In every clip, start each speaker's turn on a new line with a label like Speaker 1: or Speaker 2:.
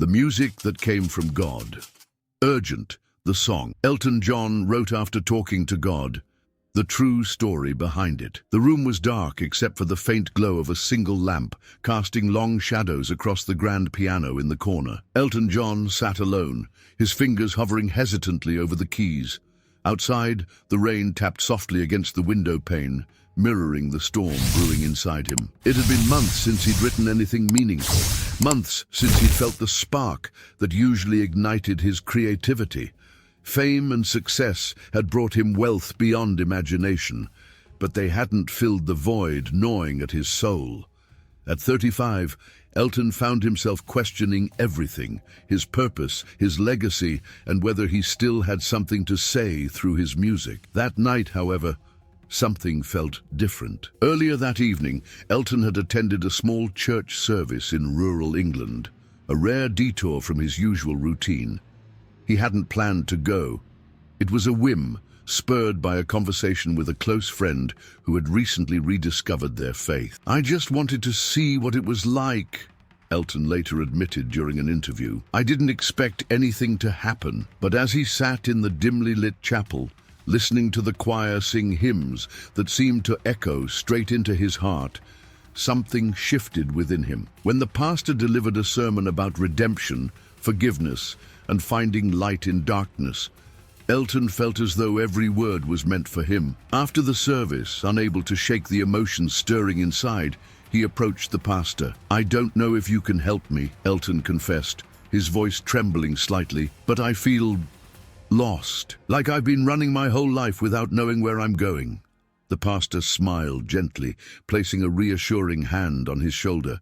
Speaker 1: The music that came from God. Urgent, the song Elton John wrote after talking to God. The true story behind it. The room was dark except for the faint glow of a single lamp, casting long shadows across the grand piano in the corner. Elton John sat alone, his fingers hovering hesitantly over the keys. Outside, the rain tapped softly against the window pane, mirroring the storm brewing inside him. It had been months since he'd written anything meaningful, months since he'd felt the spark that usually ignited his creativity. Fame and success had brought him wealth beyond imagination, but they hadn't filled the void gnawing at his soul. At 35, Elton found himself questioning everything, his purpose, his legacy, and whether he still had something to say through his music. That night, however, something felt different. Earlier that evening, Elton had attended a small church service in rural England, a rare detour from his usual routine. He hadn't planned to go. It was a whim, spurred by a conversation with a close friend who had recently rediscovered their faith. "I just wanted to see what it was like," Elton later admitted during an interview. "I didn't expect anything to happen." But as he sat in the dimly lit chapel, listening to the choir sing hymns that seemed to echo straight into his heart, something shifted within him. When the pastor delivered a sermon about redemption, forgiveness, and finding light in darkness, Elton felt as though every word was meant for him. After the service, unable to shake the emotions stirring inside, he approached the pastor. "I don't know if you can help me," Elton confessed, his voice trembling slightly, "but I feel lost, like I've been running my whole life without knowing where I'm going." The pastor smiled gently, placing a reassuring hand on his shoulder.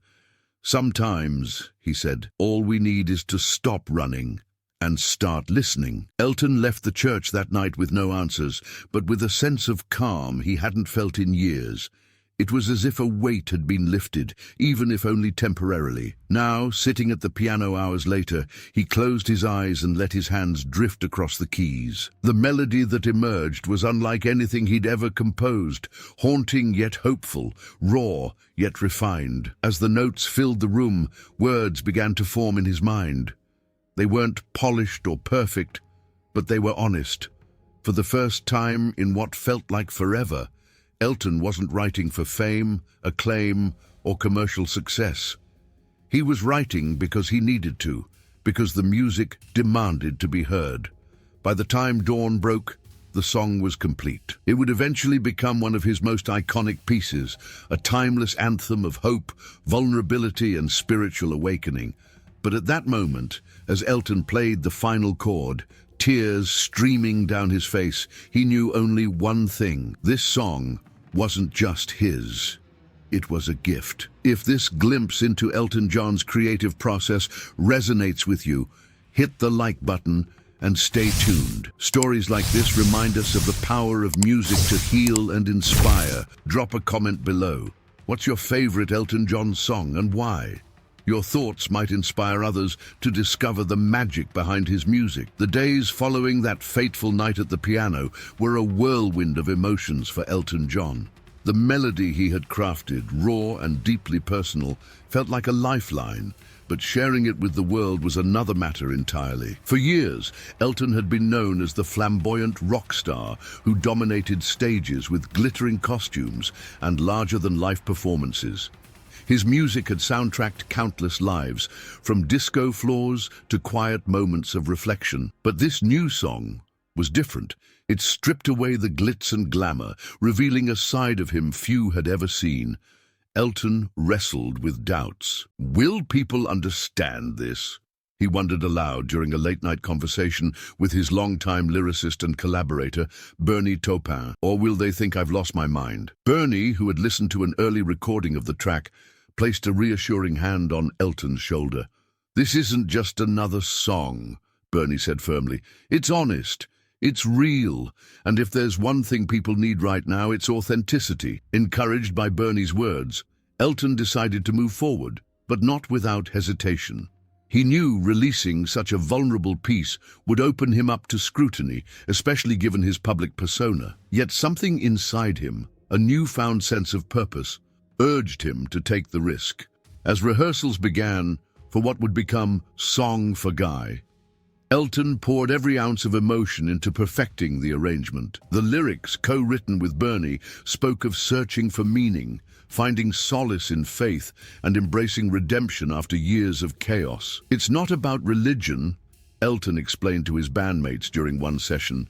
Speaker 1: "Sometimes," he said, "all we need is to stop running and start listening." Elton left the church that night with no answers, but with a sense of calm he hadn't felt in years. It was as if a weight had been lifted, even if only temporarily. Now, sitting at the piano hours later, he closed his eyes and let his hands drift across the keys. The melody that emerged was unlike anything he'd ever composed, haunting yet hopeful, raw yet refined. As the notes filled the room, words began to form in his mind. They weren't polished or perfect, but they were honest. For the first time in what felt like forever, Elton wasn't writing for fame, acclaim, or commercial success. He was writing because he needed to, because the music demanded to be heard. By the time dawn broke, the song was complete. It would eventually become one of his most iconic pieces, a timeless anthem of hope, vulnerability, and spiritual awakening. But at that moment, as Elton played the final chord, tears streaming down his face, he knew only one thing. This song wasn't just his. It was a gift. If this glimpse into Elton John's creative process resonates with you, hit the like button and stay tuned. Stories like this remind us of the power of music to heal and inspire. Drop a comment below. What's your favorite Elton John song and why? Your thoughts might inspire others to discover the magic behind his music. The days following that fateful night at the piano were a whirlwind of emotions for Elton John. The melody he had crafted, raw and deeply personal, felt like a lifeline, but sharing it with the world was another matter entirely. For years, Elton had been known as the flamboyant rock star who dominated stages with glittering costumes and larger-than-life performances. His music had soundtracked countless lives, from disco floors to quiet moments of reflection. But this new song was different. It stripped away the glitz and glamour, revealing a side of him few had ever seen. Elton wrestled with doubts. Will people understand this? He wondered aloud during a late-night conversation with his longtime lyricist and collaborator, Bernie Taupin. Or will they think I've lost my mind? Bernie, who had listened to an early recording of the track, placed a reassuring hand on Elton's shoulder. "This isn't just another song," Bernie said firmly. "It's honest, it's real, and if there's one thing people need right now, it's authenticity." Encouraged by Bernie's words, Elton decided to move forward, but not without hesitation. He knew releasing such a vulnerable piece would open him up to scrutiny, especially given his public persona. Yet something inside him, a newfound sense of purpose, urged him to take the risk. As rehearsals began, for what would become Song for Guy. Elton poured every ounce of emotion into perfecting the arrangement. The lyrics, co-written with Bernie, spoke of searching for meaning, finding solace in faith, and embracing redemption after years of chaos. "It's not about religion," Elton explained to his bandmates during one session.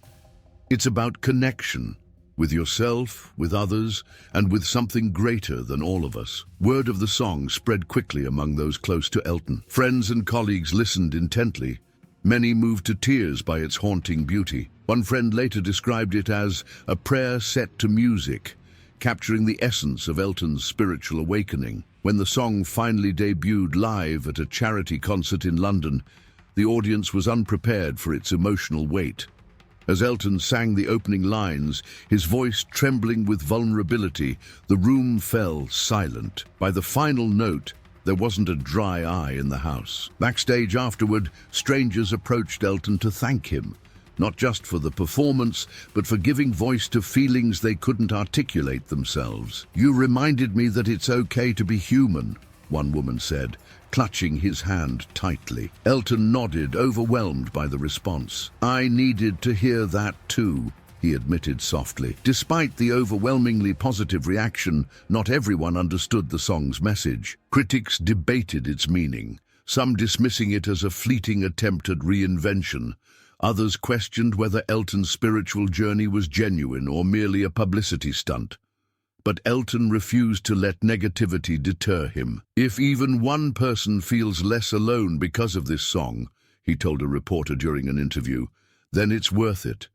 Speaker 1: "It's about connection, with yourself, with others, and with something greater than all of us." Word of the song spread quickly among those close to Elton. Friends and colleagues listened intently. Many moved to tears by its haunting beauty. One friend later described it as a prayer set to music, capturing the essence of Elton's spiritual awakening. When the song finally debuted live at a charity concert in London, the audience was unprepared for its emotional weight. As Elton sang the opening lines, his voice trembling with vulnerability, the room fell silent. By the final note, there wasn't a dry eye in the house. Backstage afterward, strangers approached Elton to thank him, not just for the performance, but for giving voice to feelings they couldn't articulate themselves. "You reminded me that it's okay to be human," one woman said, clutching his hand tightly. Elton nodded, overwhelmed by the response. "I needed to hear that too," he admitted softly. Despite the overwhelmingly positive reaction, not everyone understood the song's message. Critics debated its meaning, some dismissing it as a fleeting attempt at reinvention. Others questioned whether Elton's spiritual journey was genuine or merely a publicity stunt. But Elton refused to let negativity deter him. "If even one person feels less alone because of this song," he told a reporter during an interview, "then it's worth it.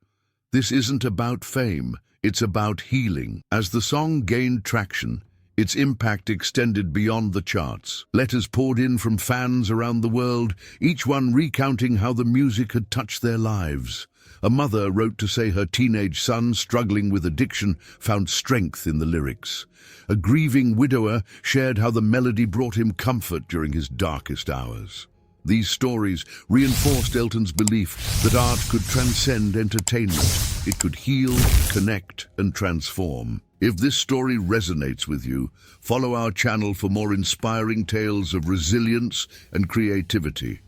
Speaker 1: This isn't about fame, it's about healing." As the song gained traction, its impact extended beyond the charts. Letters poured in from fans around the world, each one recounting how the music had touched their lives. A mother wrote to say her teenage son, struggling with addiction, found strength in the lyrics. A grieving widower shared how the melody brought him comfort during his darkest hours. These stories reinforced Elton's belief that art could transcend entertainment. It could heal, connect, and transform. If this story resonates with you, follow our channel for more inspiring tales of resilience and creativity.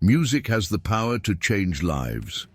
Speaker 1: Music has the power to change lives.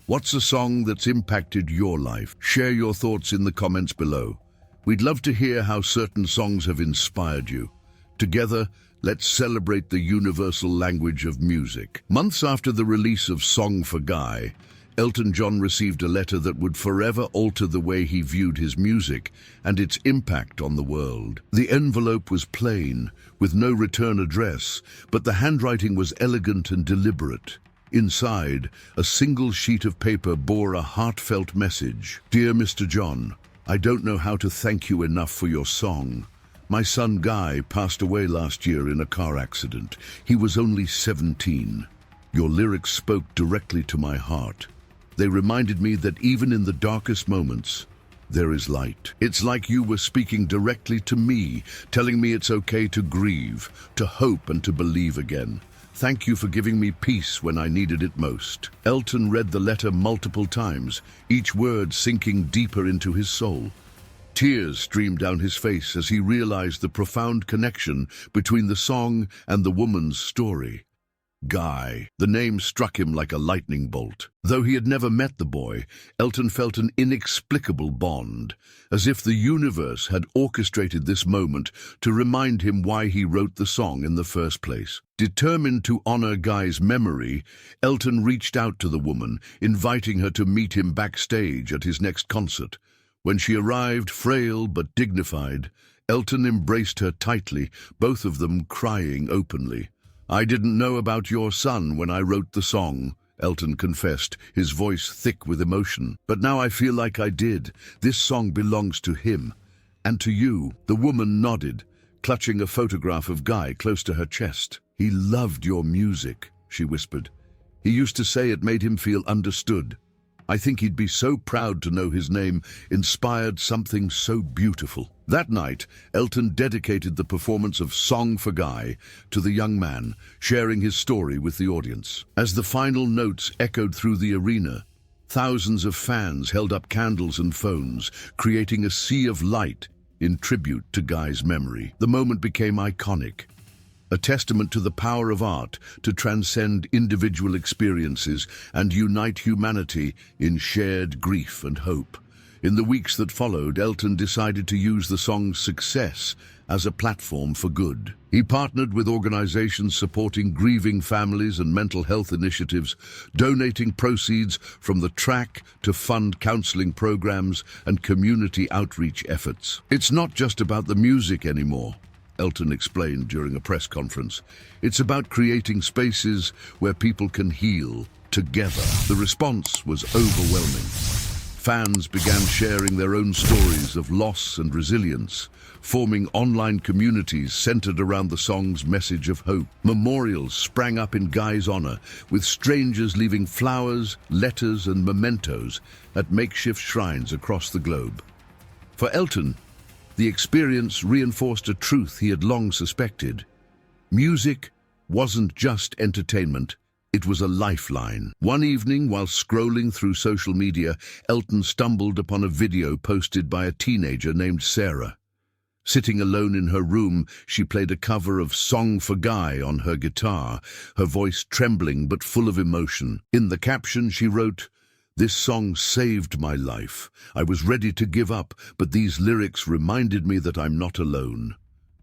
Speaker 1: What's a song that's impacted your life? Share your thoughts in the comments below. We'd love to hear how certain songs have inspired you. Together, let's celebrate the universal language of music. Months after the release of Song for Guy, Elton John received a letter that would forever alter the way he viewed his music and its impact on the world. The envelope was plain, with no return address, but the handwriting was elegant and deliberate. Inside, a single sheet of paper bore a heartfelt message. "Dear Mr. John, I don't know how to thank you enough for your song. My son Guy passed away last year in a car accident. He was only 17. Your lyrics spoke directly to my heart. They reminded me that even in the darkest moments, there is light. It's like you were speaking directly to me, telling me it's okay to grieve, to hope, and to believe again. Thank you for giving me peace when I needed it most." Elton read the letter multiple times, each word sinking deeper into his soul. Tears streamed down his face as he realized the profound connection between the song and the woman's story. Guy. The name struck him like a lightning bolt. Though he had never met the boy, Elton felt an inexplicable bond, as if the universe had orchestrated this moment to remind him why he wrote the song in the first place. Determined to honor Guy's memory, Elton reached out to the woman, inviting her to meet him backstage at his next concert. When she arrived, frail but dignified, Elton embraced her tightly, both of them crying openly. "I didn't know about your son when I wrote the song," Elton confessed, his voice thick with emotion. "But now I feel like I did. This song belongs to him. And to you." The woman nodded, clutching a photograph of Guy close to her chest. "He loved your music," she whispered. "He used to say it made him feel understood. I think he'd be so proud to know his name inspired something so beautiful." That night, Elton dedicated the performance of Song for Guy to the young man, sharing his story with the audience. As the final notes echoed through the arena, thousands of fans held up candles and phones, creating a sea of light in tribute to Guy's memory. The moment became iconic. a testament to the power of art to transcend individual experiences and unite humanity in shared grief and hope. In the weeks that followed, Elton decided to use the song's success as a platform for good. He partnered with organizations supporting grieving families and mental health initiatives, donating proceeds from the track to fund counseling programs and community outreach efforts. "It's not just about the music anymore," Elton explained during a press conference. "It's about creating spaces where people can heal together." The response was overwhelming. Fans began sharing their own stories of loss and resilience, forming online communities centered around the song's message of hope. Memorials sprang up in Guy's honor, with strangers leaving flowers, letters, and mementos at makeshift shrines across the globe. For Elton, the experience reinforced a truth he had long suspected. Music wasn't just entertainment. It was a lifeline. One evening, while scrolling through social media, Elton stumbled upon a video posted by a teenager named Sarah. Sitting alone in her room, she played a cover of "Song for Guy" on her guitar, her voice trembling but full of emotion. In the caption, she wrote, "This song saved my life. I was ready to give up, but these lyrics reminded me that I'm not alone.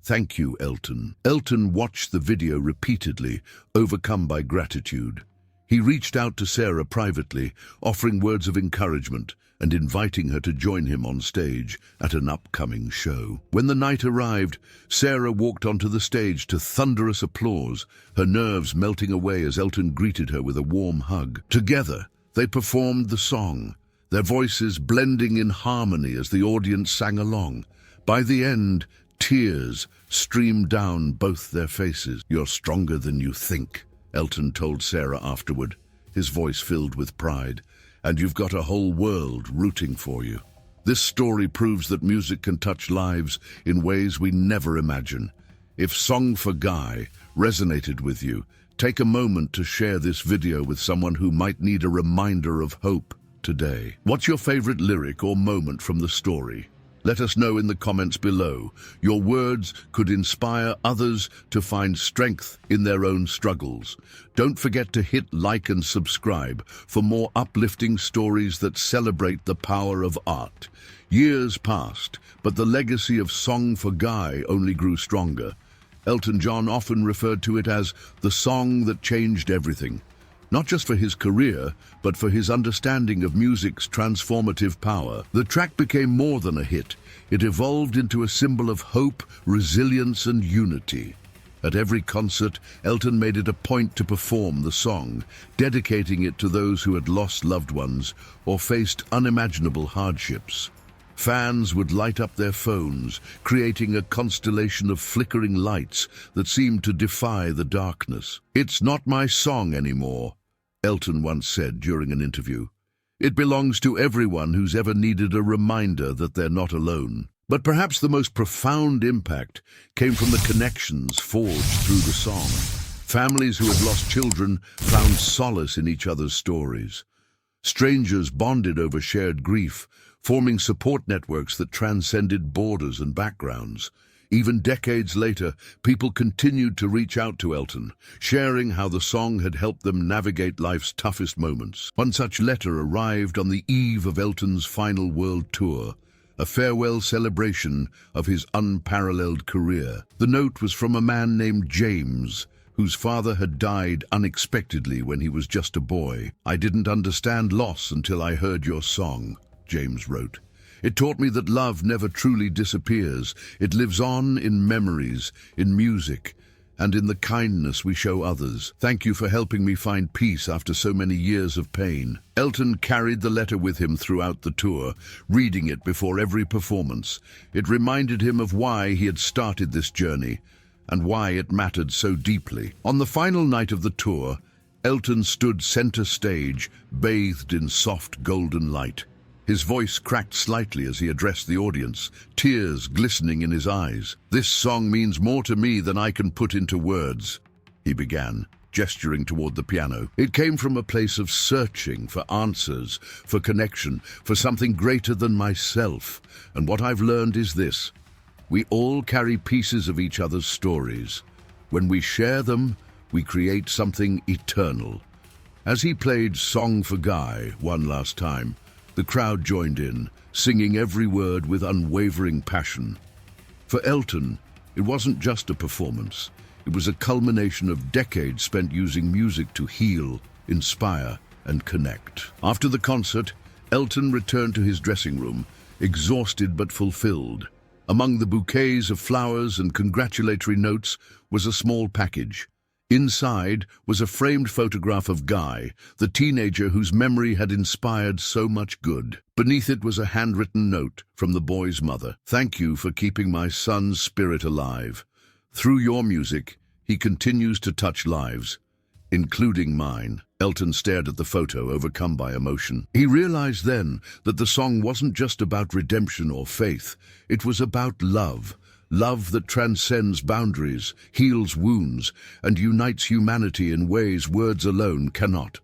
Speaker 1: Thank you, Elton." Elton watched the video repeatedly, overcome by gratitude. He reached out to Sarah privately, offering words of encouragement and inviting her to join him on stage at an upcoming show. When the night arrived, Sarah walked onto the stage to thunderous applause, her nerves melting away as Elton greeted her with a warm hug. Together, they performed the song, their voices blending in harmony as the audience sang along. By the end, tears streamed down both their faces. "You're stronger than you think," Elton told Sarah afterward, his voice filled with pride. "And you've got a whole world rooting for you." This story proves that music can touch lives in ways we never imagine. If "Song for Guy" resonated with you, take a moment to share this video with someone who might need a reminder of hope today. What's your favorite lyric or moment from the story? Let us know in the comments below. Your words could inspire others to find strength in their own struggles. Don't forget to hit like and subscribe for more uplifting stories that celebrate the power of art. Years passed, but the legacy of "Song for Guy" only grew stronger. Elton John often referred to it as the song that changed everything. Not just for his career, but for his understanding of music's transformative power. The track became more than a hit. It evolved into a symbol of hope, resilience, and unity. At every concert, Elton made it a point to perform the song, dedicating it to those who had lost loved ones or faced unimaginable hardships. Fans would light up their phones, creating a constellation of flickering lights that seemed to defy the darkness. "It's not my song anymore," Elton once said during an interview. "It belongs to everyone who's ever needed a reminder that they're not alone." But perhaps the most profound impact came from the connections forged through the song. Families who had lost children found solace in each other's stories. Strangers bonded over shared grief, forming support networks that transcended borders and backgrounds. Even decades later, people continued to reach out to Elton, sharing how the song had helped them navigate life's toughest moments. One such letter arrived on the eve of Elton's final world tour, a farewell celebration of his unparalleled career. The note was from a man named James, whose father had died unexpectedly when he was just a boy. "I didn't understand loss until I heard your song," James wrote. "It taught me that love never truly disappears. It lives on in memories, in music, and in the kindness we show others. Thank you for helping me find peace after so many years of pain." Elton carried the letter with him throughout the tour, reading it before every performance. It reminded him of why he had started this journey and why it mattered so deeply. On the final night of the tour, Elton stood center stage, bathed in soft golden light. His voice cracked slightly as he addressed the audience, tears glistening in his eyes. "This song means more to me than I can put into words," he began, gesturing toward the piano. "It came from a place of searching for answers, for connection, for something greater than myself. And what I've learned is this: we all carry pieces of each other's stories. When we share them, we create something eternal. As he played Song for Guy one last time, the crowd joined in, singing every word with unwavering passion. For Elton, it wasn't just a performance. It was a culmination of decades spent using music to heal, inspire, and connect. After the concert, Elton returned to his dressing room, exhausted but fulfilled. Among the bouquets of flowers and congratulatory notes was a small package. Inside was a framed photograph of Guy, the teenager whose memory had inspired so much good. Beneath it was a handwritten note from the boy's mother. "Thank you for keeping my son's spirit alive. Through your music, he continues to touch lives, including mine." Elton stared at the photo, overcome by emotion. He realized then that the song wasn't just about redemption or faith. It was about love. Love that transcends boundaries, heals wounds, and unites humanity in ways words alone cannot.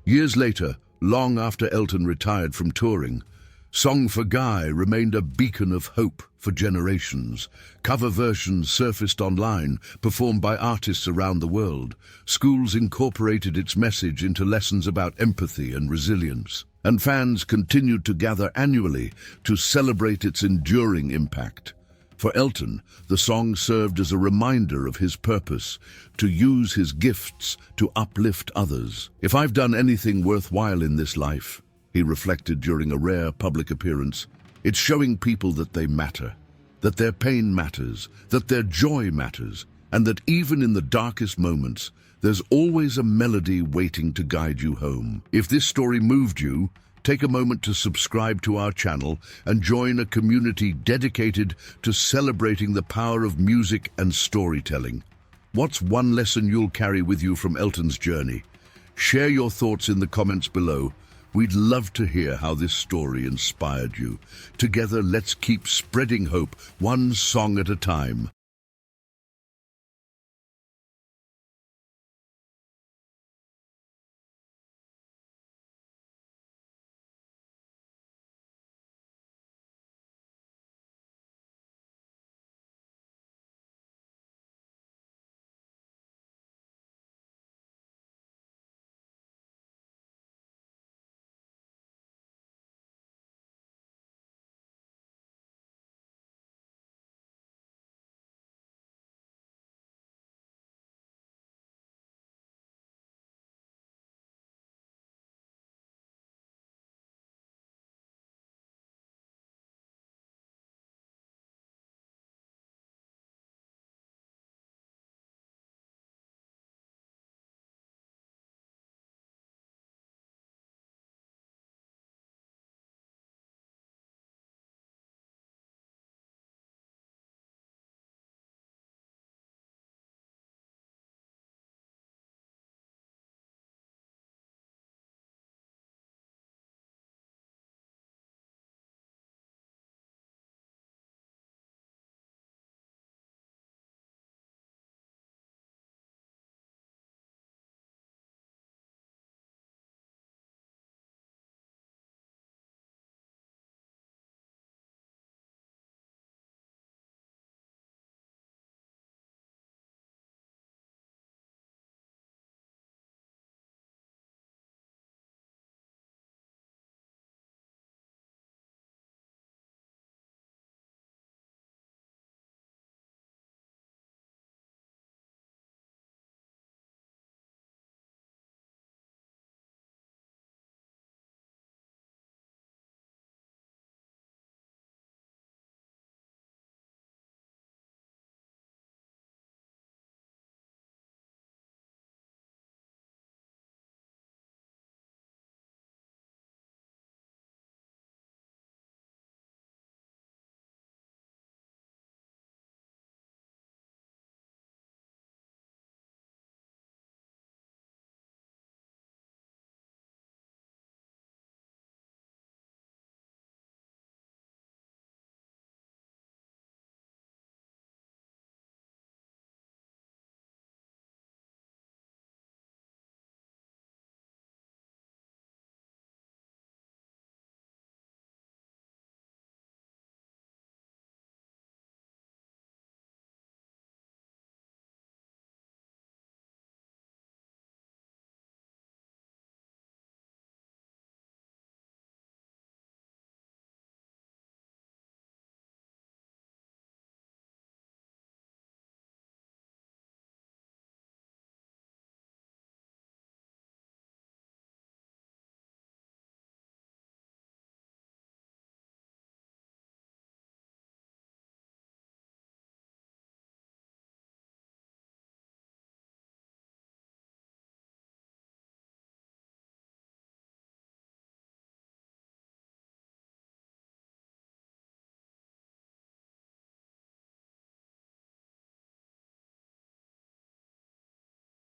Speaker 1: Years later, long after Elton retired from touring, Song for Guy remained a beacon of hope for generations. Cover versions surfaced online, performed by artists around the world. Schools incorporated its message into lessons about empathy and resilience. And fans continued to gather annually to celebrate its enduring impact. For Elton, the song served as a reminder of his purpose, to use his gifts to uplift others. "If I've done anything worthwhile in this life," he reflected during a rare public appearance, "it's showing people that they matter, that their pain matters, that their joy matters, and that even in the darkest moments, there's always a melody waiting to guide you home." If this story moved you, take a moment to subscribe to our channel and join a community dedicated to celebrating the power of music and storytelling. What's one lesson you'll carry with you from Elton's journey? Share your thoughts in the comments below. We'd love to hear how this story inspired you. Together, let's keep spreading hope, one song at a time.